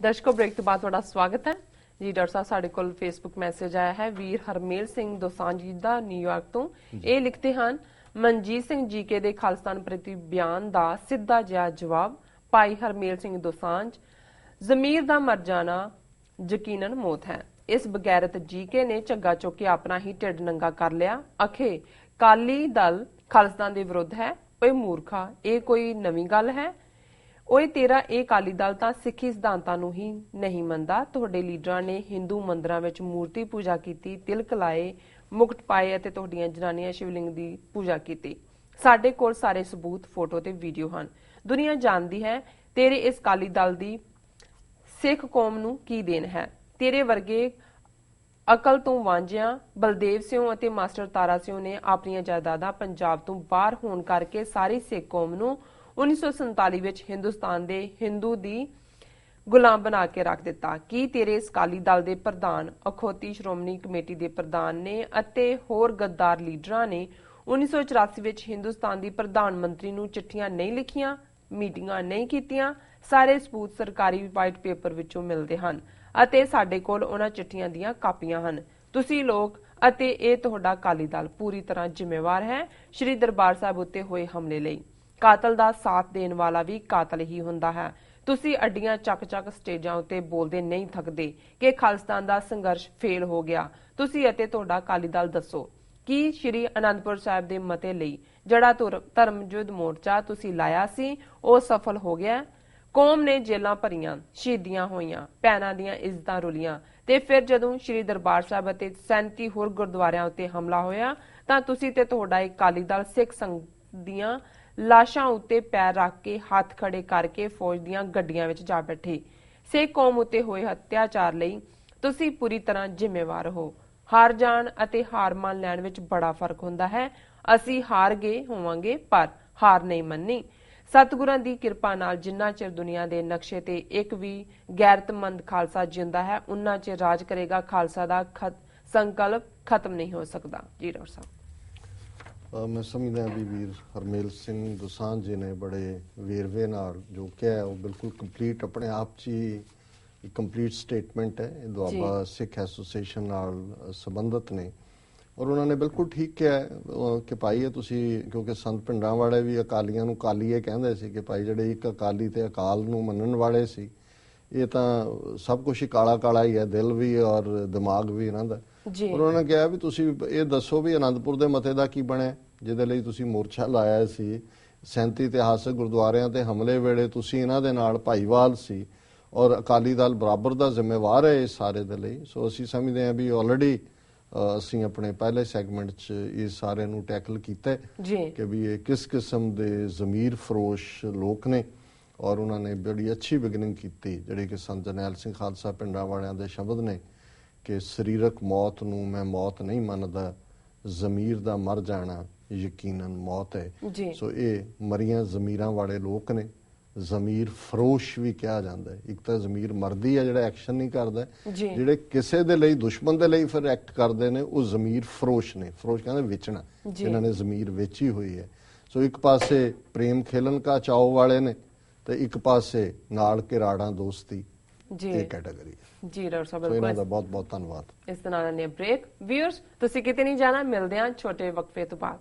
दर्शकों ब्रेक तो बाद तुहाडा स्वागत है जी। डॉक्टर साहब साडे कोल फेसबुक मैसेज आया है वीर हरमेल सिंह दोसांझ दा न्यूयॉर्क तो ये लिखते हैं मनजीत सिंह जीके दे खालिस्तान प्रति बयान दा सीधा जिहा जवाब भाई हरमेल सिंह दोसांझ जमीर दा मर जाना यकीनन मौत है। इस बगैरत जीके ने झग्गा चुक के अपना ही ढिड नंगा कर लिया। अखे काली दल खालिस्तान दे विरुद्ध है। ओए मूर्खा ये कोई नवीं गल है। ओए तेरा ਇਹ ਅਕਾਲੀ ਦਲ ਤਾਂ ਸਿੱਖੀ ਸਿਧਾਂਤਾਂ ਨੂੰ ਹੀ ਨਹੀਂ ਮੰਨਦਾ। ਤੁਹਾਡੇ ਲੀਡਰਾਂ ਨੇ ਹਿੰਦੂ ਮੰਦਰਾਂ ਵਿੱਚ ਮੂਰਤੀ ਪੂਜਾ ਕੀਤੀ, ਤਿਲਕ ਲਾਏ, ਮੁਕਟ ਪਾਏ ਅਤੇ ਤੁਹਾਡੀਆਂ ਜਨਾਨੀਆਂ ਸ਼ਿਵਲਿੰਗ ਦੀ ਪੂਜਾ ਕੀਤੀ। ਸਾਡੇ ਕੋਲ ਸਾਰੇ ਸਬੂਤ, ਫੋਟੋ ਤੇ ਵੀਡੀਓ ਹਨ। ਦੁਨੀਆ ਜਾਣਦੀ ਹੈ ਤੇਰੇ ਇਸ ਅਕਾਲੀ ਦਲ ਦੀ ਸਿੱਖ ਕੌਮ ਨੂੰ ਕੀ ਦੇਣ ਹੈ। ਤੇਰੇ ਵਰਗੇ ਅਕਲ ਤੋਂ ਵਾਂਝਿਆਂ ਬਲਦੇਵ ਸਿੰਘ ਅਤੇ ਮਾਸਟਰ ਤਾਰਾ ਸਿੰਘ ਨੇ ਆਪਣੀਆਂ ਜਾਇਦਾਦਾਂ ਪੰਜਾਬ ਤੋਂ ਬਾਹਰ ਹੋਣ ਕਰਕੇ ਸਾਰੀ ਸਿੱਖ ਕੌਮ ਨੂੰ 1947 ਵਿੱਚ ਹਿੰਦੁਸਤਾਨ ਦੇ ਹਿੰਦੂ ਦੀ ਗੁਲਾਮ ਬਣਾ ਕੇ ਰੱਖ ਦਿੱਤਾ। ਕੀ ਤੇਰੇ ਇਸ ਅਕਾਲੀ ਦਲ ਦੇ ਪ੍ਰਧਾਨ ਅਖੌਤੀ ਸ਼੍ਰੋਮਣੀ ਕਮੇਟੀ ਦੇ ਪ੍ਰਧਾਨ ਨੇ ਅਤੇ ਹੋਰ ਗੱਦਾਰ ਲੀਡਰਾਂ ਨੇ 1984 ਵਿੱਚ ਹਿੰਦੁਸਤਾਨ ਦੀ ਪ੍ਰਧਾਨ ਮੰਤਰੀ ਨੂੰ ਚਿੱਠੀਆਂ ਨਹੀਂ ਲਿਖੀਆਂ, ਮੀਟਿੰਗਾਂ ਨਹੀਂ ਕੀਤੀਆਂ? ਸਾਰੇ ਸਬੂਤ ਸਰਕਾਰੀ ਵਾਈਟ ਪੇਪਰ ਵਿੱਚੋਂ ਮਿਲਦੇ ਹਨ ਅਤੇ ਸਾਡੇ ਕੋਲ ਉਹਨਾਂ ਚਿੱਠੀਆਂ ਦੀਆਂ ਕਾਪੀਆਂ ਹਨ। ਤੁਸੀਂ ਲੋਕ ਅਤੇ ਇਹ ਤੁਹਾਡਾ ਅਕਾਲੀ ਦਲ ਪੂਰੀ ਤਰ੍ਹਾਂ ਜ਼ਿੰਮੇਵਾਰ ਹੈ ਸ਼੍ਰੀ ਦਰਬਾਰ ਸਾਹਿਬ ਉੱਤੇ ਹੋਏ ਹਮਲੇ ਲਈ। ਕਾਤਲ ਦਾ ਸਾਥ ਦੇਣ ਵਾਲਾ ਵੀ ਕਾਤਲ ਹੀ ਹੁੰਦਾ ਹੈ। ਤੁਸੀਂ ਅੱਡੀਆਂ ਚੱਕ ਸਟੇਜਾਂ ਉੱਤੇ ਬੋਲਦੇ ਨਹੀਂ ਥੱਕਦੇ ਕਿ ਖਾਲਿਸਤਾਨ ਦਾ ਸੰਘਰਸ਼ ਫੇਲ ਹੋ ਗਿਆ। ਤੁਸੀਂ ਅਤੇ ਤੁਹਾਡਾ ਅਕਾਲੀ ਦਲ ਦੱਸੋ ਕਿ ਸ਼੍ਰੀ ਅਨੰਦਪੁਰ ਸਾਹਿਬ ਦੇ ਮਤੇ ਲਈ ਜਿਹੜਾ ਧਰਮ ਯੁੱਧ ਮੋਰਚਾ ਤੁਸੀਂ ਲਾਇਆ ਸੀ ਉਹ ਸਫਲ ਹੋ ਗਿਆ। ਕੌਮ ਨੇ ਜੇਲਾਂ ਭਰੀਆਂ, ਸ਼ਹੀਦੀਆਂ ਹੋਈਆਂ, ਭੈਣਾਂ ਦੀਆਂ ਇੱਜ਼ਤਾਂ ਰੁਲੀਆਂ ਤੇ ਫਿਰ ਜਦੋਂ ਸ਼੍ਰੀ ਦਰਬਾਰ ਸਾਹਿਬ ਅਤੇ 37 ਹੋਰ ਗੁਰਦੁਆਰਿਆਂ ਉੱਤੇ ਹਮਲਾ ਹੋਇਆ ਤਾਂ ਤੁਸੀਂ ਤੇ ਤੁਹਾਡਾ ਅਕਾਲੀ ਦਲ ਸਿੱਖ ਸੰਘ ਦੀਆਂ ਲਾਸ਼ਾਂ ਉੱਤੇ ਪੈਰ ਰੱਖ ਕੇ ਹੱਥ ਖੜੇ ਕਰਕੇ ਫੌਜ ਦੀਆਂ ਗੱਡੀਆਂ ਵਿੱਚ ਜਾ ਬੈਠੇ। ਸਿੱਖ ਕੌਮ ਉੱਤੇ ਹੋਏ ਅਤਿਆਚਾਰ ਲਈ ਤੁਸੀਂ ਪੂਰੀ ਤਰ੍ਹਾਂ ਜ਼ਿੰਮੇਵਾਰ ਹੋ। ਹਾਰ ਜਾਣ ਅਤੇ ਹਾਰ ਮੰਨ ਲੈਣ ਵਿੱਚ ਬੜਾ ਫਰਕ ਹੁੰਦਾ ਹੈ। ਅਸੀਂ ਹਾਰ ਗਏ ਹੋਵਾਂਗੇ ਪਰ ਹਾਰ ਨਹੀਂ ਮੰਨੀ। ਸਤਿਗੁਰਾਂ ਦੀ ਕਿਰਪਾ ਨਾਲ ਜਿੰਨਾ ਚਿਰ ਦੁਨੀਆ ਦੇ ਨਕਸ਼ੇ ਤੇ ਇੱਕ ਵੀ ਗੈਰਤਮੰਦ ਖਾਲਸਾ ਜਿੰਦਾ ਹੈ ਉਨਾ ਚਿਰ ਰਾਜ ਕਰੇਗਾ ਖਾਲਸਾ ਦਾ ਸੰਕਲਪ ਖਤਮ ਨਹੀਂ ਹੋ ਸਕਦਾ। ਜੀ ਡਾਕਟਰ ਸਾਹਿਬ। मैं समझदा भी वीर हरमेल सिंह दोसांझ जी ने बड़े वेरवे नाल जो क्या है वो बिल्कुल कंप्लीट अपने आप च ही कंप्लीट स्टेटमेंट है। ये दुआबा सिख एसोसीएशन नाल संबंधित ने और उन्होंने बिल्कुल ठीक किया है कि भाई ये तुसी क्योंकि संत पिंडां वाले भी अकालियां नूं कालीए कहंदे सी कि भाई जिहड़े एक अकाली ते अकाल नूं मनण वाले सी ये तां सब कुछ ही काला काला ही है, दिल भी और दिमाग भी इन्हां दा। उन्होंने कहा भी तुसी ये दसो भी आनंदपुर दे मते दा की बने जिहदे लई तुसी मोर्चा लाया सी। 37 इतिहासक गुरुद्वारियां ते हमले वेले तुसी इन्हां दे नाल भाईवाल सी और अकाली दल बराबर दा जिम्मेवार है इस सारे दे लई। सो असीं समझदे हां भी ऑलरेडी असीं अपने पहले सैगमेंट च इस सारे नूं टैकल कीता कि भी ये किस किस्म दे ज़मीर फरोश लोक ने और उन्होंने बड़ी अच्छी बिगनिंग की जिहड़ी कि संत जरनैल सिंह खालसा पिंडां वालियां दे शब्द ने कि सरीरक मौत नूं मैं मौत नहीं मनदा, ज़मीर दा मर जाना यकीनन मौत है। सो ये मरियां ज़मीरां वाले लोक ने। ज़मीर फरोश भी कहा जाता है। एक तो ज़मीर मरदी है जिहड़ा एक्शन नहीं करदा, जिहड़े किसी दे लई दुश्मन दे लई फिर एक्ट करदे ने वो ज़मीर फरोश ने। फरोश कहंदे वेचना, जिन्हां ने ज़मीर वेची हुई है। सो एक पासे प्रेम खेलन का चाव वाले ने ते एक पासे नाल किराड़ा दोस्ती कैटेगरी है। जी डॉक्टर साहब इन्हां दा बहुत बहुत धन्नवाद। इस तरह ने ब्रेक व्यूअर्स तुसीं किते नहीं जाना, मिलदे हां छोटे वक्फे तो बाद।